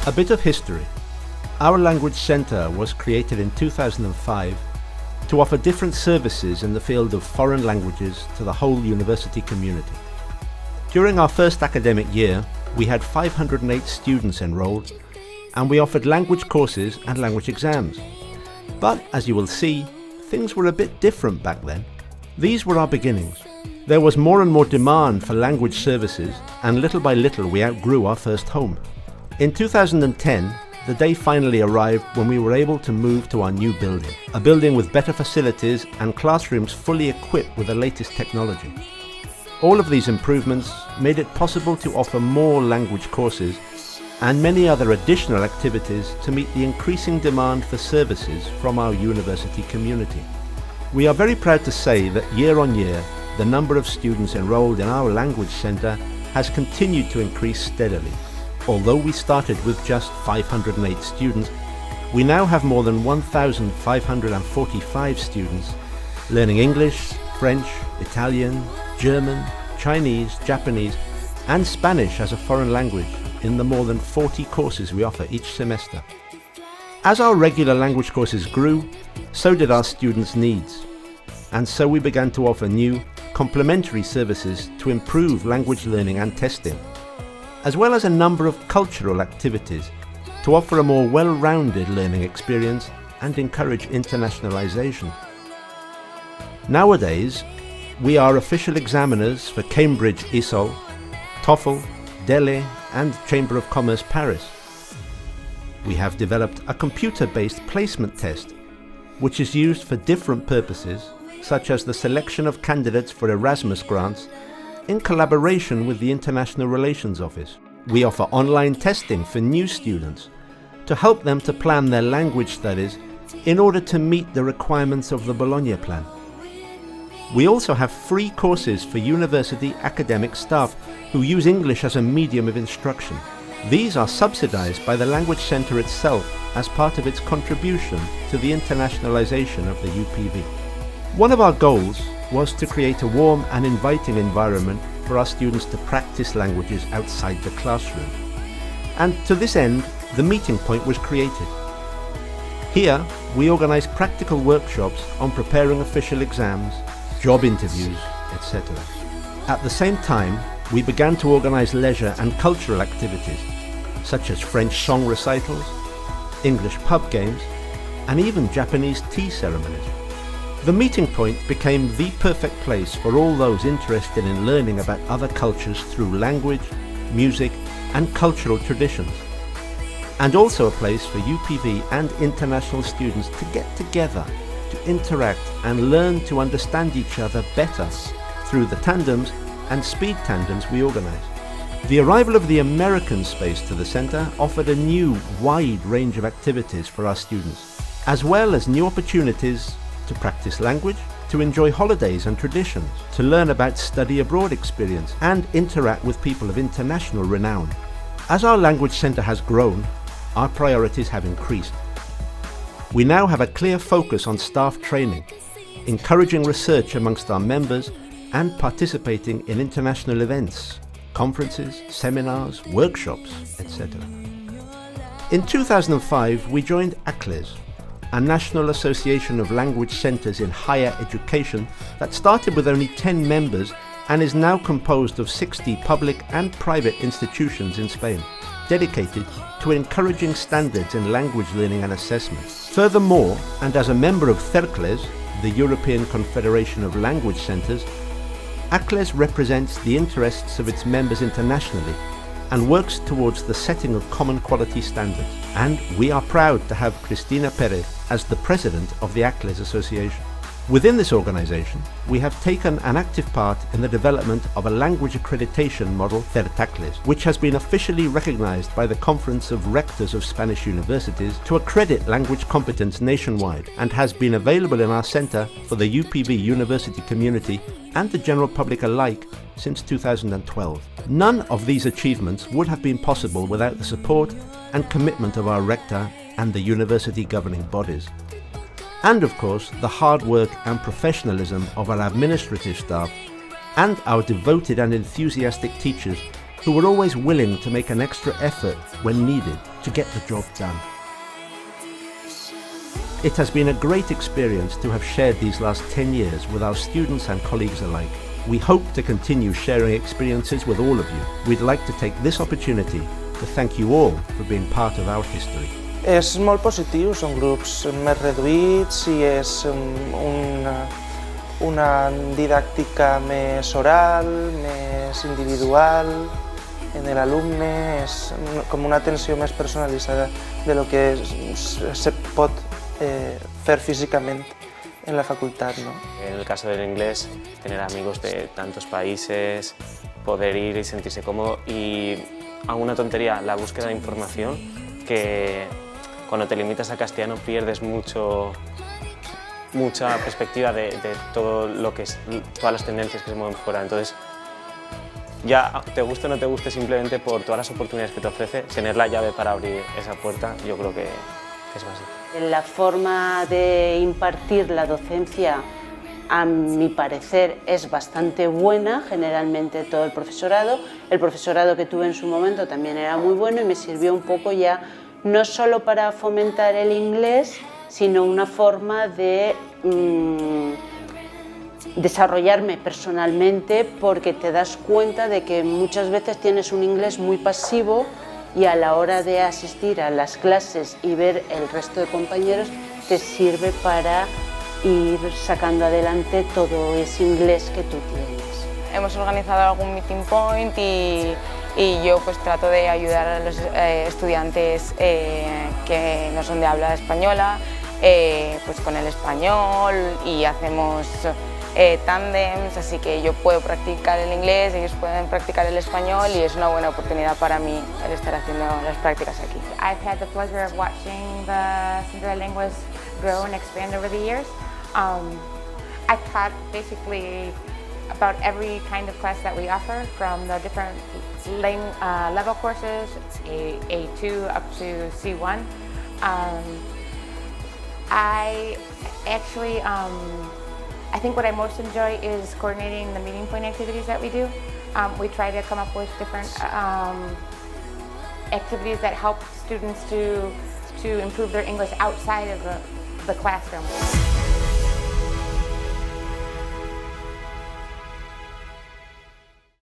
A bit of history. Our Language Centre was created in 2005 to offer different services in the field of foreign languages to the whole university community. During our first academic year, we had 508 students enrolled, and we offered language courses and language exams. But as you will see, things were a bit different back then. These were our beginnings. There was more and more demand for language services, and little by little we outgrew our first home. In 2010, the day finally arrived when we were able to move to our new building, a building with better facilities and classrooms fully equipped with the latest technology. All of these improvements made it possible to offer more language courses and many other additional activities to meet the increasing demand for services from our university community. We are very proud to say that year on year, the number of students enrolled in our Language Centre has continued to increase steadily. Although we started with just 508 students, we now have more than 1,545 students learning English, French, Italian, German, Chinese, Japanese, and Spanish as a foreign language in the more than 40 courses we offer each semester. As our regular language courses grew, so did our students' needs. And so we began to offer new, complementary services to improve language learning and testing, as well as a number of cultural activities to offer a more well-rounded learning experience and encourage internationalization. Nowadays, we are official examiners for Cambridge ESOL, TOEFL, Delhi, and Chamber of Commerce Paris. We have developed a computer-based placement test, which is used for different purposes, such as the selection of candidates for Erasmus grants in collaboration with the International Relations Office. We offer online testing for new students to help them to plan their language studies in order to meet the requirements of the Bologna Plan. We also have free courses for university academic staff who use English as a medium of instruction. These are subsidized by the Language Centre itself as part of its contribution to the internationalization of the UPV. One of our goals was to create a warm and inviting environment for our students to practice languages outside the classroom. And to this end, the meeting point was created. Here, we organize practical workshops on preparing official exams, job interviews, etc. At the same time, we began to organize leisure and cultural activities, such as French song recitals, English pub games, and even Japanese tea ceremonies. The meeting point became the perfect place for all those interested in learning about other cultures through language, music, and cultural traditions, and also a place for UPV and international students to get together, to interact and learn to understand each other better through the tandems and speed tandems we organize. The arrival of the American space to the centre offered a new, wide range of activities for our students, as well as new opportunities to practice language, to enjoy holidays and traditions, to learn about study abroad experience, and interact with people of international renown. As our Language Centre has grown, our priorities have increased. We now have a clear focus on staff training, encouraging research amongst our members, and participating in international events, conferences, seminars, workshops, etc. In 2005, we joined ACLES, a National Association of Language Centres in Higher Education that started with only 10 members and is now composed of 60 public and private institutions in Spain, dedicated to encouraging standards in language learning and assessment. Furthermore, and as a member of CERCLES, the European Confederation of Language Centres, ACLES represents the interests of its members internationally and works towards the setting of common quality standards. And we are proud to have Cristina Perez as the president of the ACLES Association. Within this organization, we have taken an active part in the development of a language accreditation model, CERTACLES, which has been officially recognized by the Conference of Rectors of Spanish Universities to accredit language competence nationwide, and has been available in our center for the UPV university community and the general public alike since 2012. None of these achievements would have been possible without the support and commitment of our rector and the university governing bodies. And of course, the hard work and professionalism of our administrative staff and our devoted and enthusiastic teachers who were always willing to make an extra effort when needed to get the job done. It has been a great experience to have shared these last 10 years with our students and colleagues alike. We hope to continue sharing experiences with all of you. We'd like to take this opportunity to thank you all for being part of our history. És molt positiu, són grups més reduïts i és una didàctica més oral, més individual en l'alumne, és com una atenció més personalitzada de lo que se pot fer físicament en la facultad, ¿no? En el caso del inglés, tener amigos de tantos países, poder ir y sentirse cómodo y a una tontería, la búsqueda de información, que cuando te limitas a castellano pierdes mucha perspectiva de todo lo que es, todas las tendencias que se mueven fuera. Entonces, ya te guste o no te guste, simplemente por todas las oportunidades que te ofrece, tener la llave para abrir esa puerta, yo creo que es básico. La forma de impartir la docencia, a mi parecer, es bastante buena, generalmente todo el profesorado que tuve en su momento también era muy bueno y me sirvió un poco ya no solo para fomentar el inglés, sino una forma de desarrollarme personalmente, porque te das cuenta de que muchas veces tienes un inglés muy pasivo y a la hora de asistir a las clases y ver el resto de compañeros te sirve para ir sacando adelante todo ese inglés que tú tienes. Hemos organizado algún meeting point y yo pues trato de ayudar a los estudiantes que no son de habla española pues con el español, y hacemos tándems, así que yo puedo practicar el inglés, ellos pueden practicar el español y es una buena oportunidad para mí el estar haciendo las prácticas aquí. I've had the pleasure of watching the Centro de Lenguas grow and expand over the years. I've taught basically about every kind of class that we offer, from the different level courses, A2 up to C1. I think what I most enjoy is coordinating the meeting point activities that we do. We try to come up with different activities that help students to improve their English outside of the classroom.